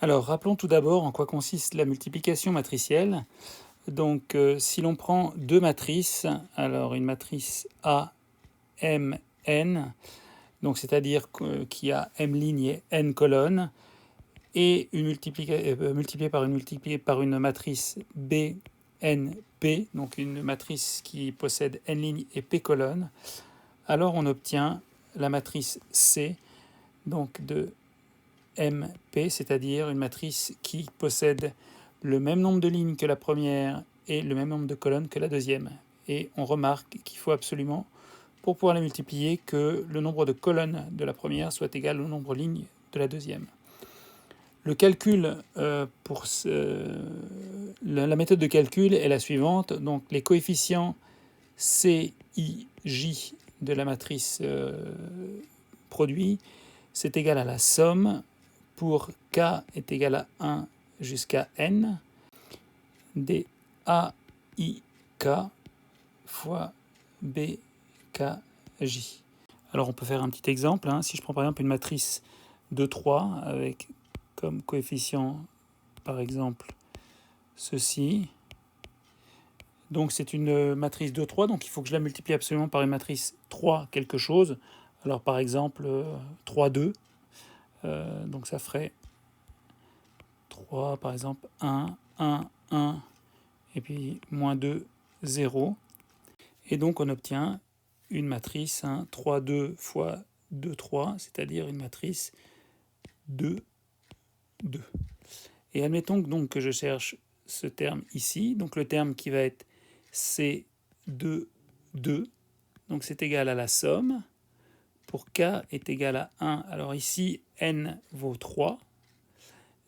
Alors, rappelons tout d'abord en quoi consiste la multiplication matricielle. Donc, si l'on prend deux matrices, alors une matrice A, M, N, donc c'est-à-dire qui a M lignes et N colonnes, et multipliée par une matrice B, N, P, donc une matrice qui possède N lignes et P colonnes, alors on obtient la matrice C, donc de MP, c'est-à-dire une matrice qui possède le même nombre de lignes que la première et le même nombre de colonnes que la deuxième. Et on remarque qu'il faut absolument, pour pouvoir les multiplier, que le nombre de colonnes de la première soit égal au nombre de lignes de la deuxième. Le calcul la méthode de calcul est la suivante. Donc les coefficients C, I, J de la matrice produit, c'est égal à la somme pour k est égal à 1 jusqu'à n des AIK fois BKJ. Alors on peut faire un petit exemple. Si je prends par exemple une matrice de 3 avec comme coefficient par exemple ceci. Donc c'est une matrice de 3, donc il faut que je la multiplie absolument par une matrice 3 quelque chose. Alors par exemple 3, 2. Donc ça ferait 3, par exemple 1, 1, 1, et puis moins 2, 0. Et donc on obtient une matrice 3, 2 fois 2, 3, c'est-à-dire une matrice 2, 2. Et admettons donc que je cherche ce terme ici, donc le terme qui va être C2, 2, donc c'est égal à la somme, pour k est égal à 1, alors ici n vaut 3,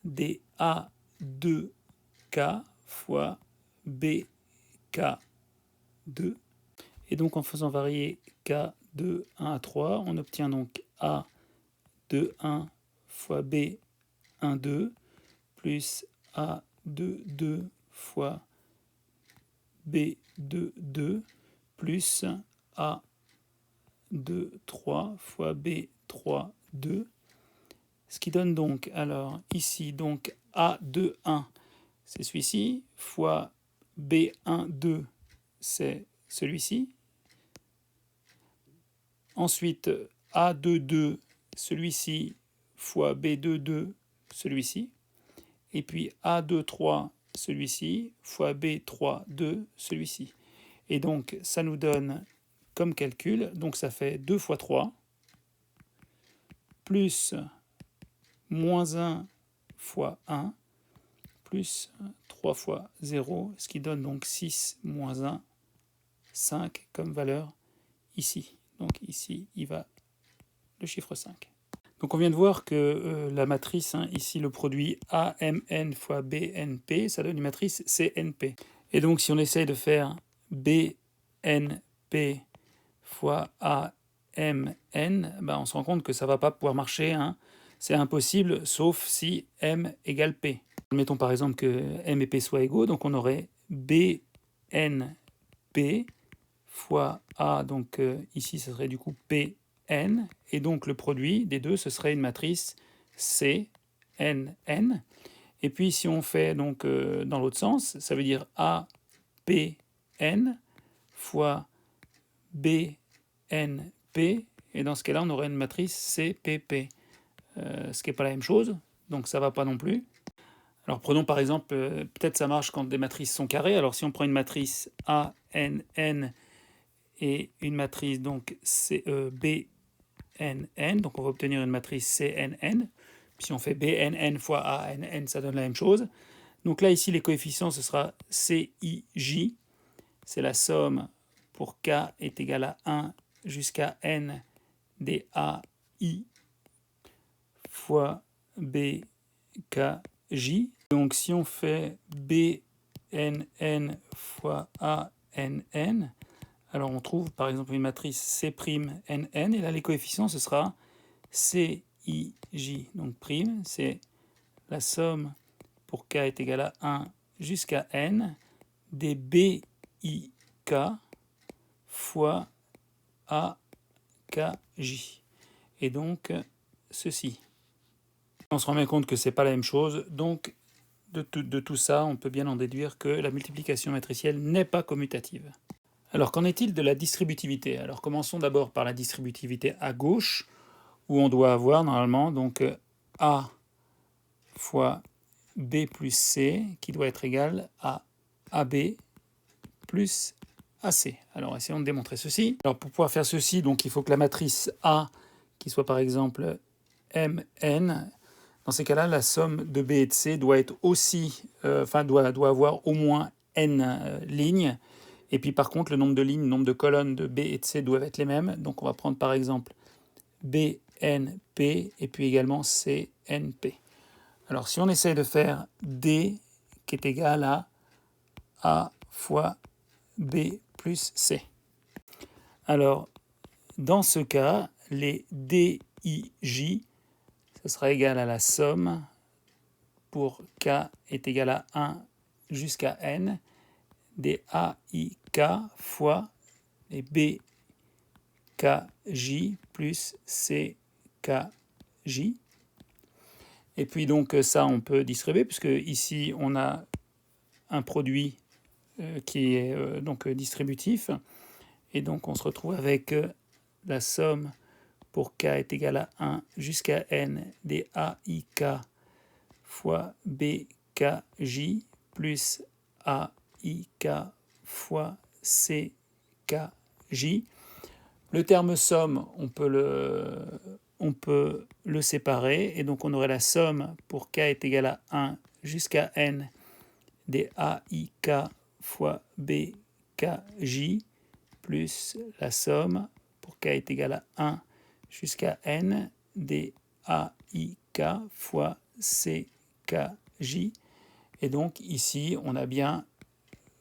des A2K fois BK2. Et donc en faisant varier K de 1 à 3, on obtient donc A de 1 fois B 1, 2 plus A de 2 fois B de 2 plus A de 3 fois B 3, 2. Ce qui donne donc, alors ici, donc A de 1, c'est celui-ci, fois B1, 2, c'est celui-ci. Ensuite, A2, 2, celui-ci, fois B2, 2, celui-ci. Et puis A2, 3, celui-ci, fois B3, 2, celui-ci. Et donc, ça nous donne comme calcul, donc ça fait 2 fois 3, plus moins 1 fois 1, plus 3 fois 0, ce qui donne donc 6 moins 1, 5 comme valeur ici. Donc ici, il va le chiffre 5. Donc on vient de voir que la matrice, ici le produit AMN fois BNP, ça donne une matrice CNP. Et donc si on essaye de faire BNP fois AMN, on se rend compte que ça ne va pas pouvoir marcher. C'est impossible, sauf si M égale P. Mettons par exemple que M et P soient égaux, donc on aurait BNP fois A, donc ici ce serait du coup PN, et donc le produit des deux, ce serait une matrice CNN. Et puis si on fait donc dans l'autre sens, ça veut dire APN fois BNP, et dans ce cas-là, on aurait une matrice CPP, ce qui n'est pas la même chose, donc ça ne va pas non plus. Alors prenons par exemple, peut-être ça marche quand des matrices sont carrées. Alors si on prend une matrice ANN et une matrice donc BNN, donc on va obtenir une matrice CNN. Puis si on fait BNN fois ANN, ça donne la même chose. Donc là, ici, les coefficients, ce sera CIJ. C'est la somme pour K est égal à 1 jusqu'à N des AI fois BKJ. Donc si on fait BNN fois ANN, alors on trouve par exemple une matrice C'NN, et là les coefficients ce sera CIJ. Donc prime, c'est la somme pour K est égal à 1 jusqu'à N des BIK fois AKJ. Et donc ceci. On se rend bien compte que ce n'est pas la même chose, donc de tout ça, on peut bien en déduire que la multiplication matricielle n'est pas commutative. Alors qu'en est-il de la distributivité? Alors commençons d'abord par la distributivité à gauche, où on doit avoir normalement donc A fois B plus C qui doit être égal à AB plus AC. Alors essayons de démontrer ceci. Alors pour pouvoir faire ceci, donc il faut que la matrice A, qui soit par exemple Mn, dans ces cas-là, la somme de B et de C doit être aussi, doit avoir au moins n lignes. Et puis par contre, le nombre de lignes, le nombre de colonnes de B et de C doivent être les mêmes. Donc on va prendre par exemple BNP et puis également CNP. Alors si on essaie de faire D qui est égal à A fois B plus C. Alors dans ce cas, les DIJ, ce sera égal à la somme pour K est égal à 1 jusqu'à N des AIK fois les BKJ plus CKJ. Et puis donc ça, on peut distribuer, puisque ici, on a un produit qui est donc distributif. Et donc, on se retrouve avec la somme pour K est égal à 1 jusqu'à N des AIK fois BKJ plus AIK fois CKJ. Le terme somme, on peut le séparer, et donc on aurait la somme pour K est égal à 1 jusqu'à N des AIK fois BKJ plus la somme pour K est égal à 1 jusqu'à N des AIK fois CKJ. Et donc ici, on a bien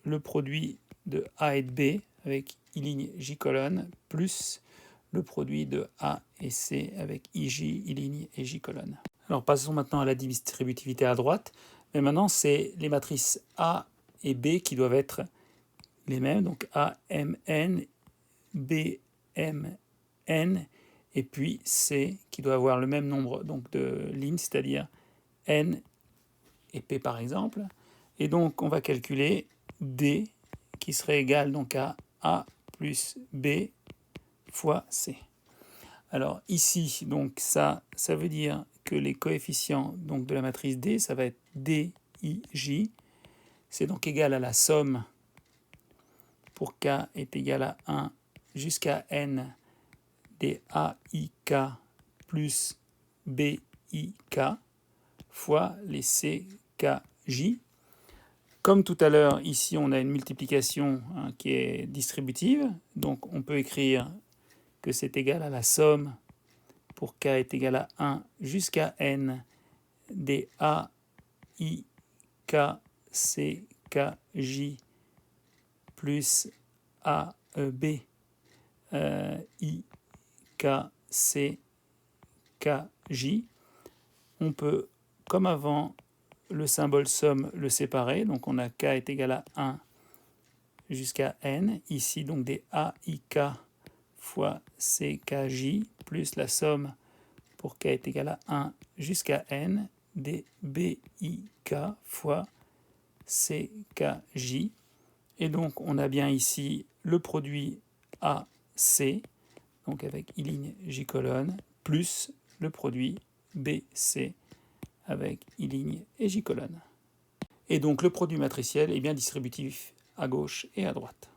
le produit de A et de B avec I' J colonne plus le produit de A et C avec IJ, I' et J colonne. Alors passons maintenant à la distributivité à droite. Mais maintenant, c'est les matrices A et B qui doivent être les mêmes. Donc A, M, N, B, M, N, et puis C qui doit avoir le même nombre donc, de lignes, c'est-à-dire N et P par exemple. Et donc on va calculer D qui serait égal donc à A plus B fois C. Alors ici, donc ça veut dire que les coefficients donc, de la matrice D, ça va être DIJ. C'est donc égal à la somme pour K est égal à 1 jusqu'à N des AIK plus BIK fois les CKJ. Comme tout à l'heure, ici, on a une multiplication qui est distributive. Donc, on peut écrire que c'est égal à la somme pour K est égal à 1 jusqu'à N des AIK CKJ plus AB IK CKJ. On peut, comme avant, le symbole somme le séparer. Donc on a K est égal à 1 jusqu'à N. Ici, donc des AIK fois CKJ plus la somme pour K est égal à 1 jusqu'à N des BIK fois CKJ. Et donc on a bien ici le produit AC, donc avec I' J colonne, plus le produit BC avec I' et J colonne. Et donc le produit matriciel est bien distributif à gauche et à droite.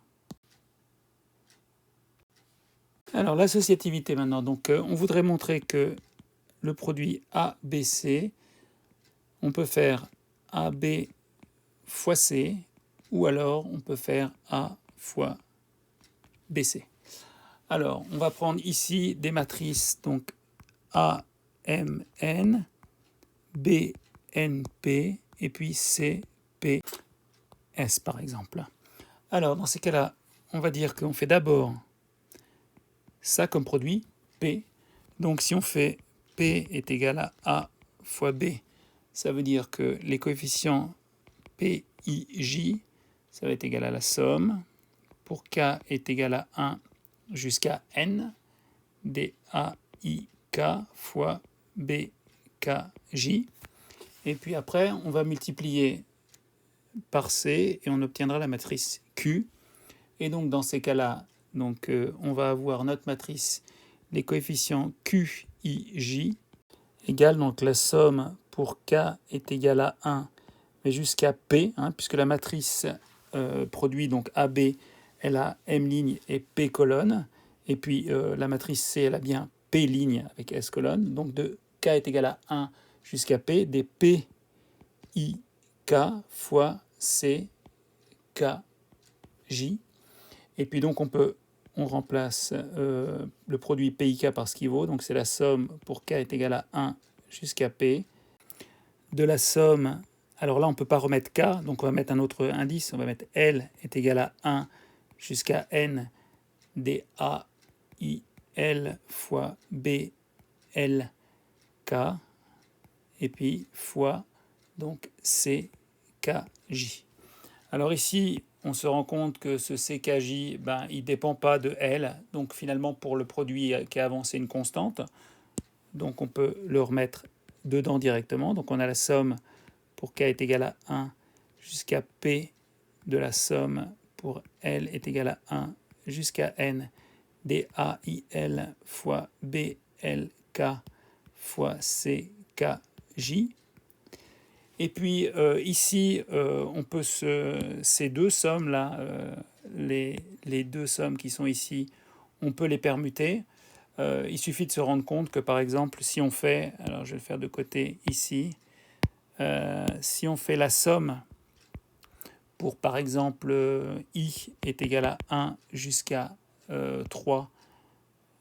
Alors l'associativité maintenant, donc on voudrait montrer que le produit ABC, on peut faire AB fois C, ou alors on peut faire A fois BC. Alors on va prendre ici des matrices, donc AMN, BNP et puis CPS par exemple. Alors dans ces cas-là, on va dire qu'on fait d'abord ça comme produit, P. Donc si on fait P est égal à A fois B, ça veut dire que les coefficients PIJ, ça va être égal à la somme pour K est égal à 1 jusqu'à N des AIK fois BK KJ. Et puis après, on va multiplier par C et on obtiendra la matrice Q. Et donc dans ces cas-là, on va avoir notre matrice, les coefficients Q, I, J, égale donc la somme pour K est égale à 1, mais jusqu'à P, puisque la matrice produit donc AB, elle a M ligne et P colonne, et puis la matrice C, elle a bien P ligne avec S colonne, donc de K est égal à 1 jusqu'à P, des P, I, K fois C, K, J. Et puis donc on remplace le produit PIK par ce qui vaut, donc c'est la somme pour K est égal à 1 jusqu'à P. De la somme, alors là on ne peut pas remettre K, donc on va mettre un autre indice, on va mettre L est égal à 1 jusqu'à N des A, I, L fois B, L, K, et puis fois donc C, K, J. Alors ici, on se rend compte que ce CKJ, il ne dépend pas de L. Donc finalement, pour le produit qui est avancé, une constante. Donc on peut le remettre dedans directement. Donc on a la somme pour K est égal à 1 jusqu'à P de la somme pour L est égal à 1 jusqu'à N des AIL fois BLK fois CKJ. Et puis ici, on peut ces deux sommes-là, les deux sommes qui sont ici, on peut les permuter. Il suffit de se rendre compte que, par exemple, si on fait, alors je vais le faire de côté ici, si on fait la somme pour, par exemple, I est égal à 1 jusqu'à 3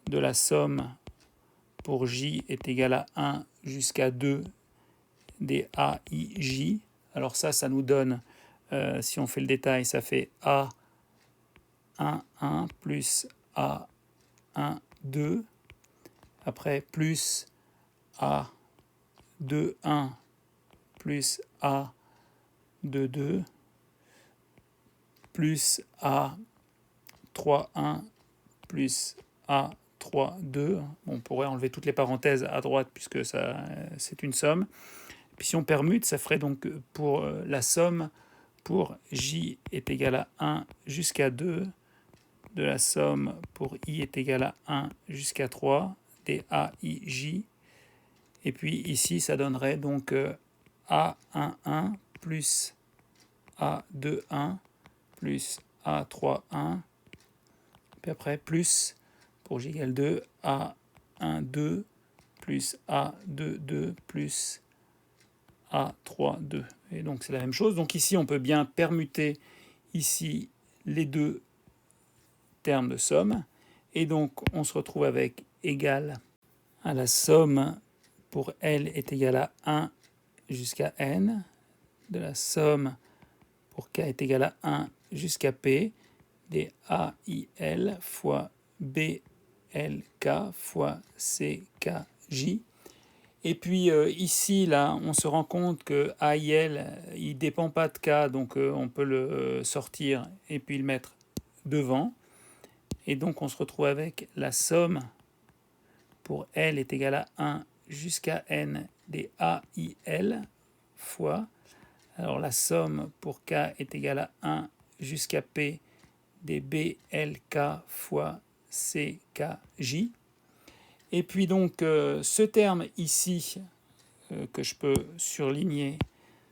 de la somme pour J est égal à 1 jusqu'à 2 des A, I, J. Alors ça nous donne, si on fait le détail, ça fait A 1, 1 plus A 1, 2. Après, plus A 2, 1 plus A 2, 2. Plus A 3, 1 plus A 3, 2. On pourrait enlever toutes les parenthèses à droite puisque c'est une somme. Puis si on permute, ça ferait donc pour la somme pour J est égal à 1 jusqu'à 2 de la somme pour I est égal à 1 jusqu'à 3 des A, I, J. Et puis ici, ça donnerait donc A1, 1 plus A2, 1 plus A3, 1. Puis après, plus pour J égale 2, A1, 2 plus A2, 2 plus A3, 2. Et donc c'est la même chose. Donc ici, on peut bien permuter ici les deux termes de somme. Et donc on se retrouve avec égal à la somme pour L est égal à 1 jusqu'à N de la somme pour K est égal à 1 jusqu'à P des AIL fois BLK fois CKJ. Et puis ici, là, on se rend compte que AIL, il ne dépend pas de K, donc on peut le sortir et puis le mettre devant. Et donc on se retrouve avec la somme pour L est égal à 1 jusqu'à N des AIL fois, alors la somme pour K est égale à 1 jusqu'à P des BLK fois CKJ. Et puis donc ce terme ici, que je peux surligner,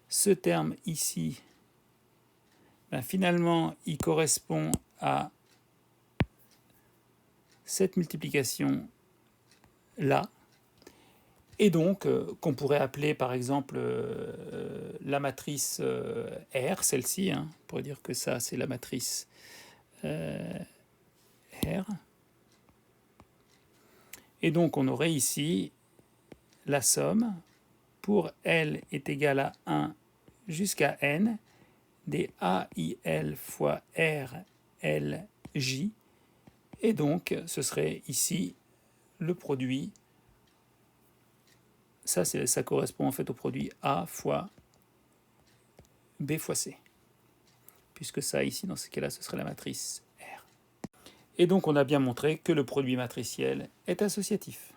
ce terme ici, finalement il correspond à cette multiplication là, et donc qu'on pourrait appeler par exemple la matrice R, celle-ci, on pourrait dire que ça c'est la matrice R. Et donc on aurait ici la somme pour L est égale à 1 jusqu'à N des AIL fois R, L, J. Et donc ce serait ici le produit. Ça correspond en fait au produit A fois B fois C. Puisque ça ici, dans ce cas-là, ce serait la matrice R. Et donc on a bien montré que le produit matriciel est associatif.